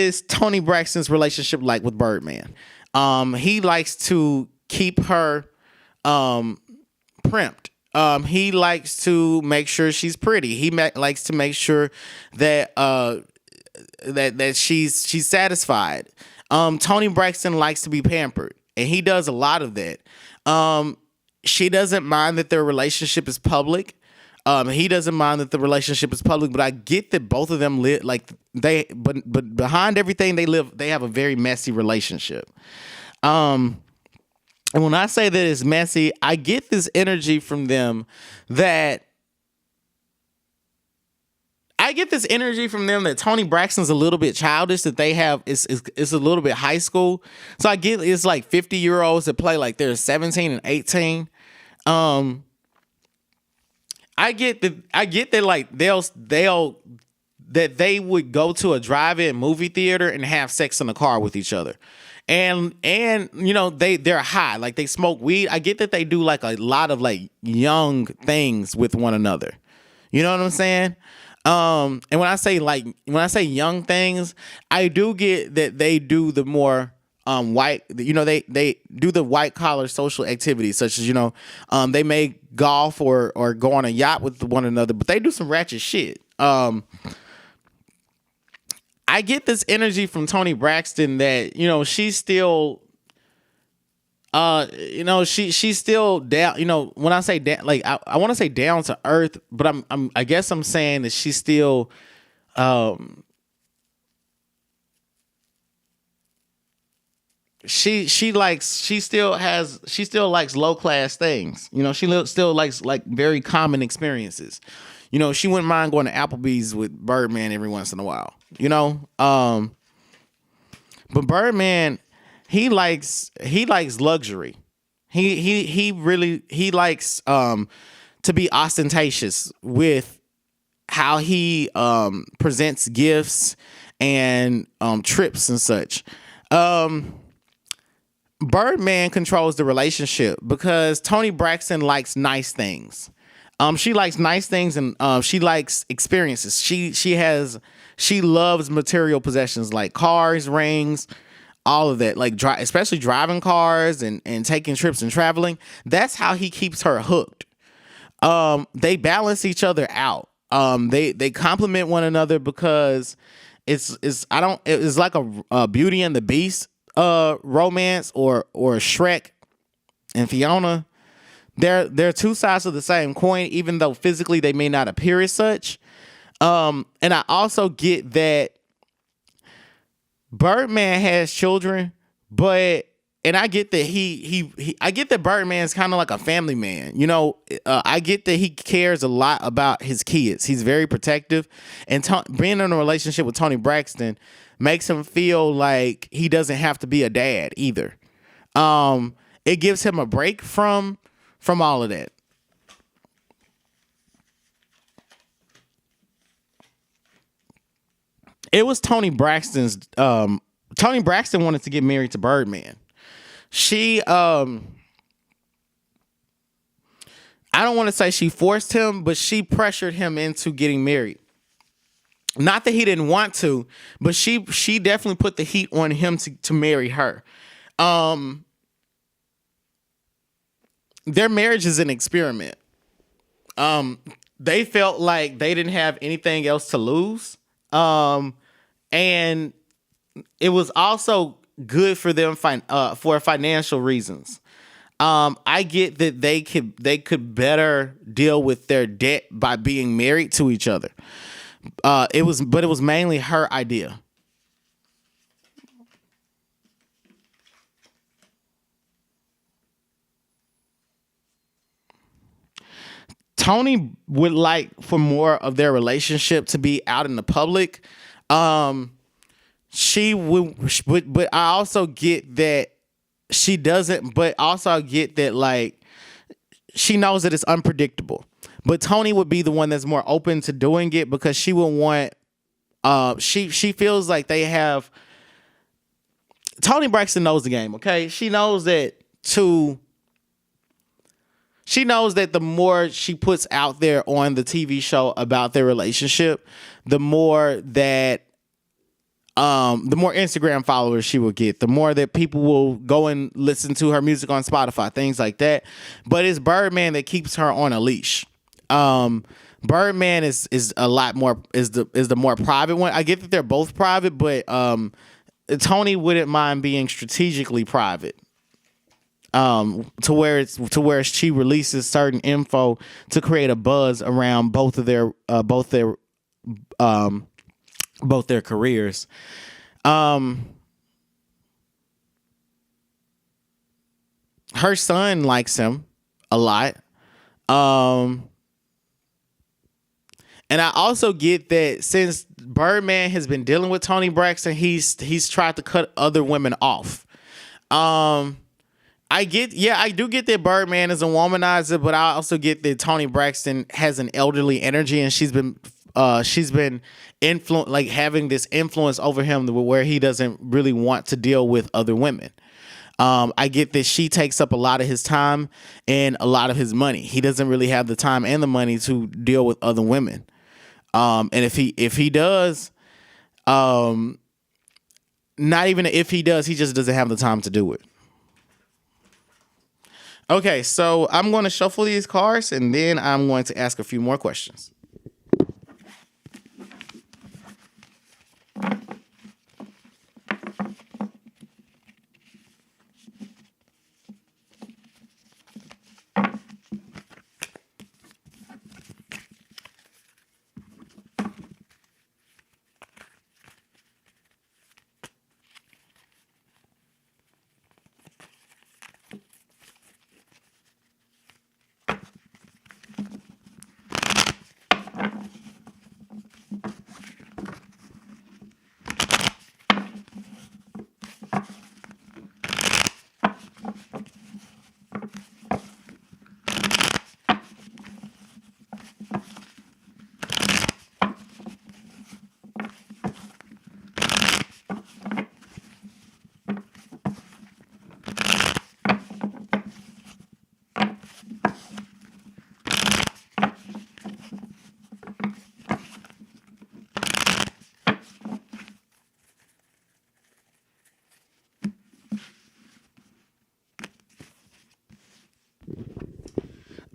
is Tony Braxton's relationship like with Birdman? He likes to keep her primped. He likes to make sure she's pretty. He likes to make sure that that she's satisfied. Tony Braxton likes to be pampered, and he does a lot of that. She doesn't mind that their relationship is public. He doesn't mind that the relationship is public, but I get that both of them live like but behind everything they have a very messy relationship. And when I say that it's messy, I get this energy from them that Tony Braxton's a little bit childish, that they have it's a little bit high school. So I get it's like 50-year-olds that play like they're 17 and 18. I get that like they would go to a drive-in movie theater and have sex in the car with each other. And you know, they're high, like they smoke weed. I get that they do like a lot of like young things with one another. You know what I'm saying? And when I say young things, I do get that they do the more white, you know, they do the white collar social activities, such as, you know, they may golf or go on a yacht with one another, but they do some ratchet shit. I get this energy from Tony Braxton that, you know, she's still, you know, she's still down. You know, when I say down, like I want to say down to earth, but I guess I'm saying that she's still, she still likes low class things. You know, she still likes like very common experiences. You know, she wouldn't mind going to Applebee's with Birdman every once in a while. You know, but Birdman, he likes luxury. He likes to be ostentatious with how he presents gifts and trips and such. Birdman controls the relationship because Tony Braxton likes nice things. She likes nice things and she likes experiences. She loves material possessions like cars, rings, all of that. Like especially driving cars and taking trips and traveling. That's how he keeps her hooked. They balance each other out. They complement one another because it's like a Beauty and the Beast romance or Shrek and Fiona. They're two sides of the same coin, even though physically they may not appear as such. And I also get that Birdman has children, and I get that I get that Birdman's kind of like a family man. You know, I get that he cares a lot about his kids. He's very protective, and being in a relationship with Tony Braxton makes him feel like he doesn't have to be a dad either. It gives him a break from all of that. It was Tony Braxton's. Tony Braxton wanted to get married to Birdman. She, I don't want to say she forced him, but she pressured him into getting married. Not that he didn't want to, but she definitely put the heat on him to marry her. Their marriage is an experiment. They felt like they didn't have anything else to lose. And it was also good for them for financial reasons. I get that they could better deal with their debt by being married to each other. It was mainly her idea. Tony would like for more of their relationship to be out in the public. She would, but I also get that she doesn't, but also I get that like she knows that it's unpredictable. But Tony would be the one that's more open to doing it because she would want, she feels like they have, Tony Braxton knows the game, okay? She knows that the more she puts out there on the TV show about their relationship, the more that the more Instagram followers she will get, the more that people will go and listen to her music on Spotify, things like that. But it's Birdman that keeps her on a leash. Birdman is a lot more is the more private one. I get that they're both private, but Tony wouldn't mind being strategically private. To where she releases certain info to create a buzz around both their careers. Her son likes him a lot. And I also get that since Birdman has been dealing with Tony Braxton, he's tried to cut other women off. I do get that Birdman is a womanizer, but I also get that Tony Braxton has an elderly energy, and she's been having this influence over him where he doesn't really want to deal with other women. I get that she takes up a lot of his time and a lot of his money. He doesn't really have the time and the money to deal with other women. And if he does, not even if he does, he just doesn't have the time to do it. Okay, so I'm going to shuffle these cards and then I'm going to ask a few more questions.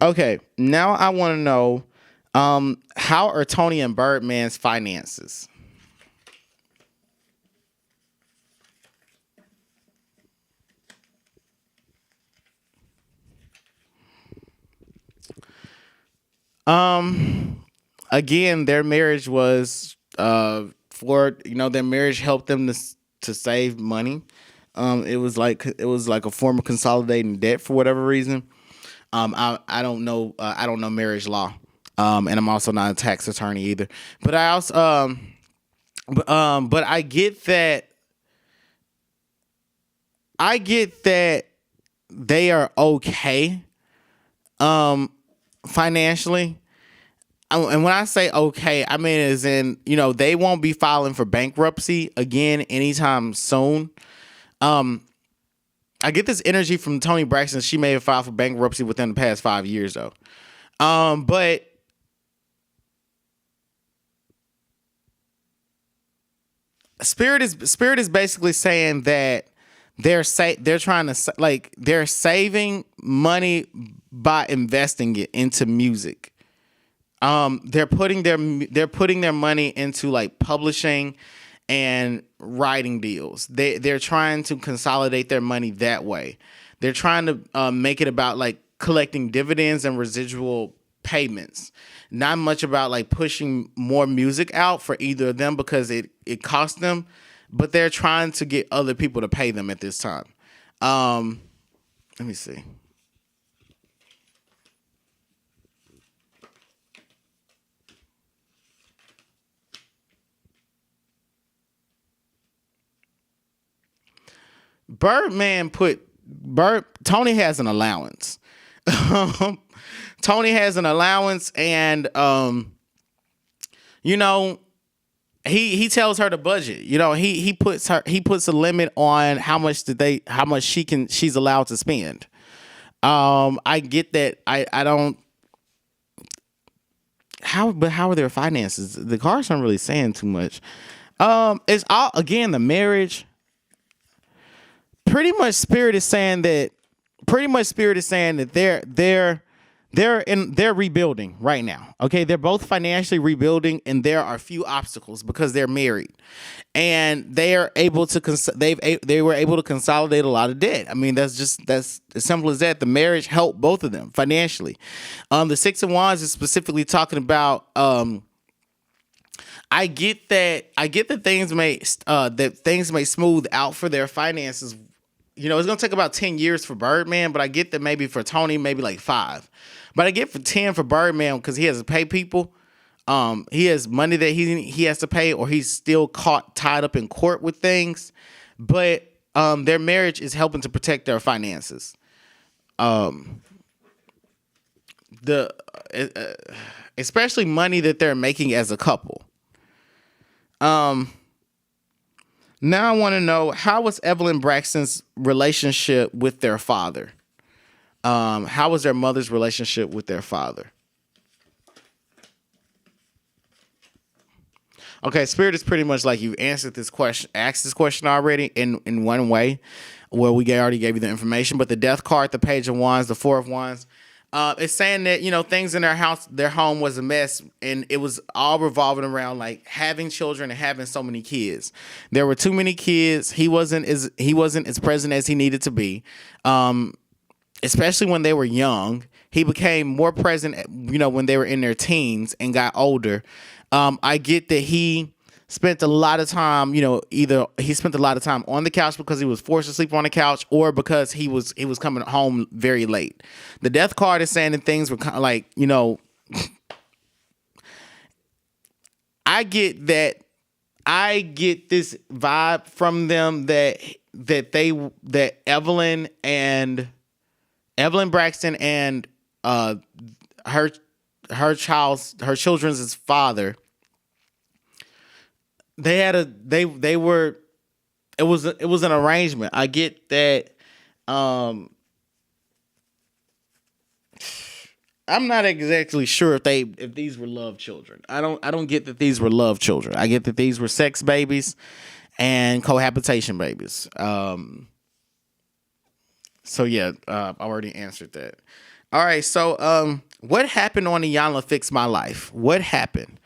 Okay, now I want to know how are Tony and Birdman's finances? Again, their marriage was their marriage helped them to save money. It was like a form of consolidating debt for whatever reason. I don't know. I don't know marriage law. And I'm also not a tax attorney either. But I also but I get that. I get that they are okay. Financially. And when I say okay, I mean as in, they won't be filing for bankruptcy again anytime soon. I get this energy from Tony Braxton. She may have filed for bankruptcy within the past 5 years, though. But Spirit is basically saying that they're saving money by investing it into music. They're putting their money into like publishing and writing deals. They're trying to consolidate their money that way. They're trying to make it about like collecting dividends and residual payments. Not much about like pushing more music out for either of them because it costs them, but they're trying to get other people to pay them at this time. Let me see. Tony has an allowance. Tony has an allowance, and he tells her the budget. He puts a limit on how much she's allowed to spend. I get that. I don't. How are their finances? The cards aren't really saying too much. It's all, again, the marriage. Pretty much spirit is saying that they're rebuilding right now. Okay, they're both financially rebuilding, and there are few obstacles because they're married, and they are able to they were able to consolidate a lot of debt. I mean, that's as simple as that. The marriage helped both of them financially. The Six of Wands is specifically talking about. I get that things may smooth out for their finances. You know, it's gonna take about 10 years for Birdman, but I get that maybe for Tony, maybe like 5. But I get for 10 for Birdman because he has to pay people. He has money that he has to pay, or he's still tied up in court with things. But their marriage is helping to protect their finances. Especially money that they're making as a couple. Now I want to know, how was Evelyn Braxton's relationship with their father? How was their mother's relationship with their father? Okay, Spirit is pretty much like you answered this question, asked this question already in one way, where we already gave you the information. But the Death card, the Page of Wands, the Four of Wands, it's saying that, you know, things in their house, their home was a mess, and it was all revolving around like having children and having so many kids. There were too many kids. He wasn't as present as he needed to be, especially when they were young. He became more present, you know, when they were in their teens and got older. I get that he spent a lot of time, you know, either he spent a lot of time on the couch because he was forced to sleep on the couch, or because he was coming home very late. The Death card is saying that things were kind of like, you know, I get this vibe from them that Evelyn Braxton and her children's father, it was an arrangement. I get that. I'm not exactly sure if these were love children. I don't get that these were love children. I get that these were sex babies and cohabitation babies. So yeah, I already answered that. All right, so what happened on Iyanla Fix My Life? What happened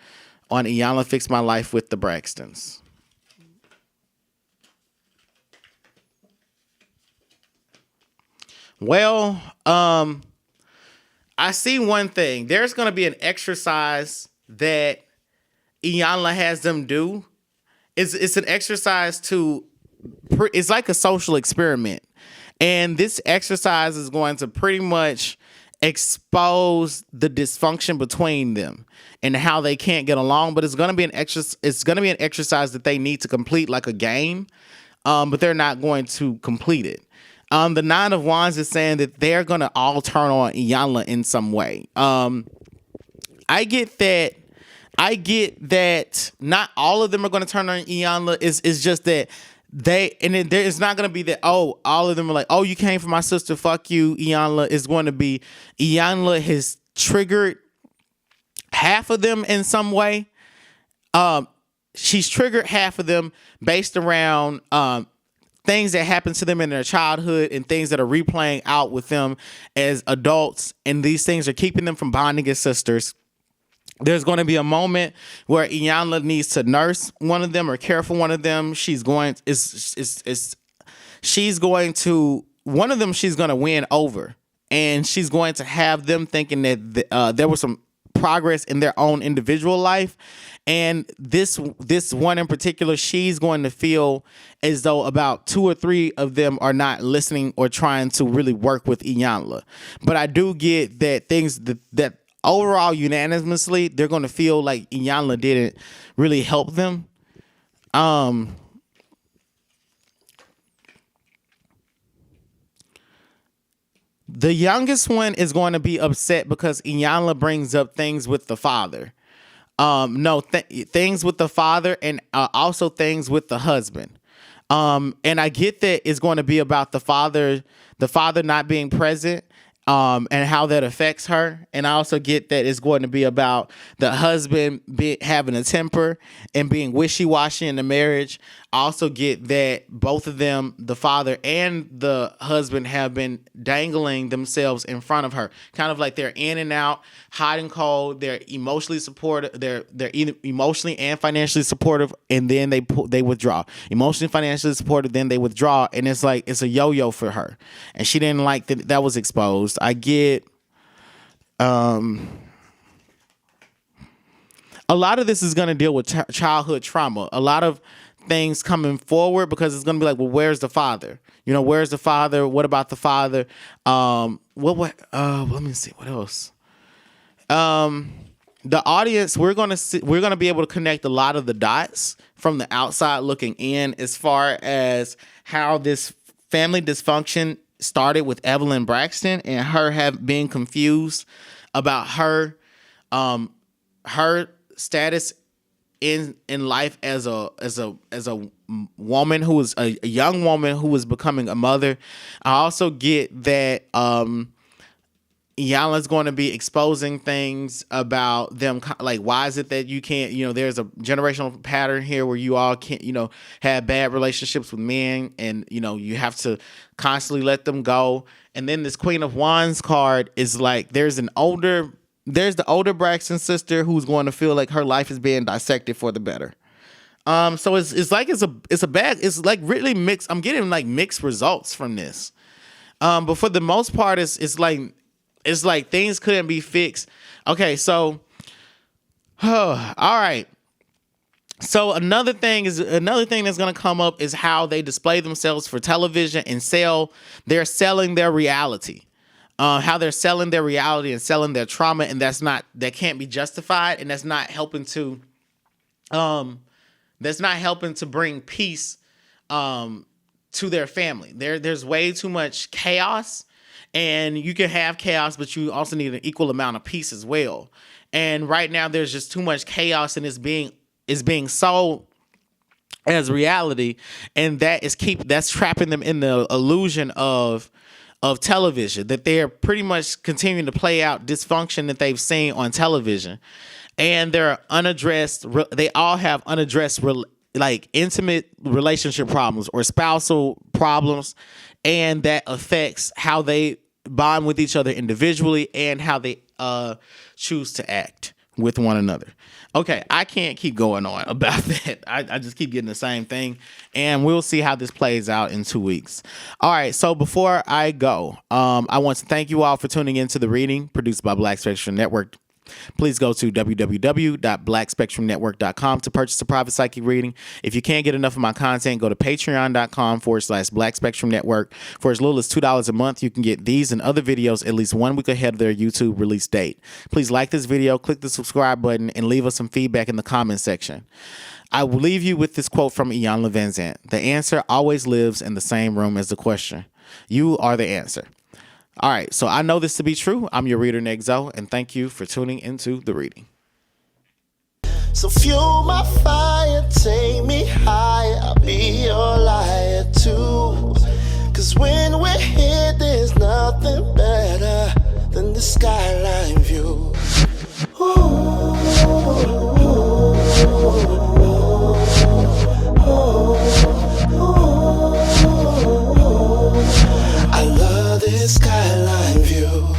on Iyanla Fix My Life with the Braxtons? Well, I see one thing. There's going to be an exercise that Iyanla has them do. It's an exercise it's like a social experiment. And this exercise is going to pretty much expose the dysfunction between them and how they can't get along. But it's going to be an exercise that they need to complete, like a game. But they're not going to complete it. The Nine of Wands is saying that they're going to all turn on Iyanla in some way. I get that not all of them are going to turn on Iyanla. It's just that it's not going to be that, oh, all of them are like, oh, you came for my sister, fuck you, Iyanla. It's going to be Iyanla has triggered half of them in some way. She's triggered half of them based around things that happened to them in their childhood and things that are replaying out with them as adults. And these things are keeping them from bonding as sisters. There's going to be a moment where Iyanla needs to nurse one of them or care for one of them. She's going to win over, and she's going to have them thinking that there was some progress in their own individual life. And this one in particular, she's going to feel as though about 2 or 3 of them are not listening or trying to really work with Iyanla. But I do get that that overall, unanimously, they're going to feel like Iyanla didn't really help them. The youngest one is going to be upset because Iyanla brings up things with the father. Things with the father, and also things with the husband. And I get that it's going to be about the father not being present and how that affects her. And I also get that it's going to be about the husband having a temper and being wishy-washy in the marriage. I also get that both of them, the father and the husband, have been dangling themselves in front of her, kind of like they're in and out, hot and cold. They're emotionally supportive. They're either emotionally and financially supportive, and then they withdraw. Emotionally, financially supportive, then they withdraw, and it's like it's a yo-yo for her, and she didn't like that was exposed. I get a lot of this is going to deal with childhood trauma. A lot of things coming forward, because it's going to be like, well, where's the father? You know, where's the father? What about the father? Let me see what else. The audience, we're going to be able to connect a lot of the dots from the outside looking in, as far as how this family dysfunction started with Evelyn Braxton and her being confused about her status in life as a woman who was a young woman who was becoming a mother. I also get that Iyanla's going to be exposing things about them, like, why is it that you can't, there's a generational pattern here where you all can't, have bad relationships with men, and, you have to constantly let them go. And then this Queen of Wands card is like, there's the older Braxton sister who's going to feel like her life is being dissected for the better. So it's like really mixed. I'm getting like mixed results from this. But for the most part, it's like things couldn't be fixed. Okay, so all right. So another thing that's going to come up is how they display themselves for television and they're selling their reality. How they're selling their reality and selling their trauma, and that can't be justified, and that's not helping to bring peace to their family. There's way too much chaos. And you can have chaos, but you also need an equal amount of peace as well. And right now, there's just too much chaos, and it's being sold as reality, and that's trapping them in the illusion of television, that they're pretty much continuing to play out dysfunction that they've seen on television, and they're unaddressed. They all have unaddressed like intimate relationship problems or spousal problems, and that affects how they bond with each other individually and how they choose to act with one another. Okay, I can't keep going on about that. I just keep getting the same thing, and we'll see how this plays out in 2 weeks. All right, so before I go, I want to thank you all for tuning into the reading produced by Black Spectrum Network. Please go to www.blackspectrumnetwork.com to purchase a private psychic reading. If you can't get enough of my content, go to patreon.com/Black Spectrum Network. For as little as $2 a month, you can get these and other videos at least 1 week ahead of their YouTube release date. Please like this video, click the subscribe button, and leave us some feedback in the comment section. I will leave you with this quote from Iyanla Vanzant. The answer always lives in the same room as the question. You are the answer. All right, so I know this to be true. I'm your reader, Nexo, and thank you for tuning into the reading. So fuel my fire, take me higher, I'll be your liar too. Cause when we're here, there's nothing better than the skyline view. Ooh, I love this skyline view.